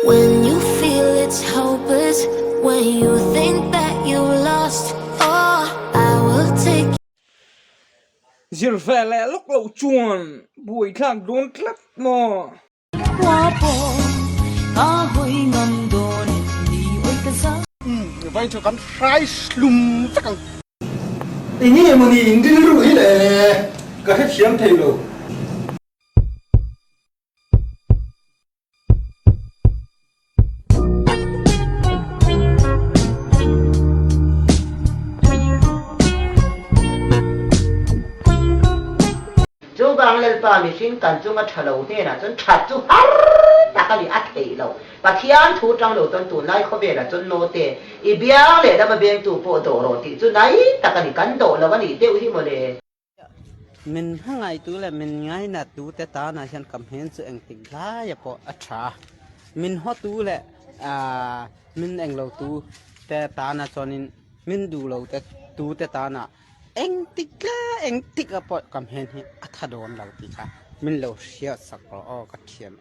When you feel it's hopeless, when you think that you lost, oh, I will take Diệt về lẽ lúc lậu chuồn buổi thang đốn lắc mò vậy cho con sai lùm chắc càng ý nghĩa mà nhìn đi rồi là có hết xiêm thầy rồi 就讲了把你心感中个吃楼的了，真吃住啊，大家里啊退了，把天土长了，真土来可别了，真落的，一边嘞那么边土坡多落的，真来大家里感到了，我你丢什么嘞？mình hằng ngày tu là mình ngay là tu te ta na sen cầm hen sự anh tỉnh lá ya po acha mình hot tu là mình anh lâu tu te ta na cho nên mình đủ lâu te tu te ta na anh tích po cầm hen he atha don lâu ti ka mình lâu xia sắc ro ka thiam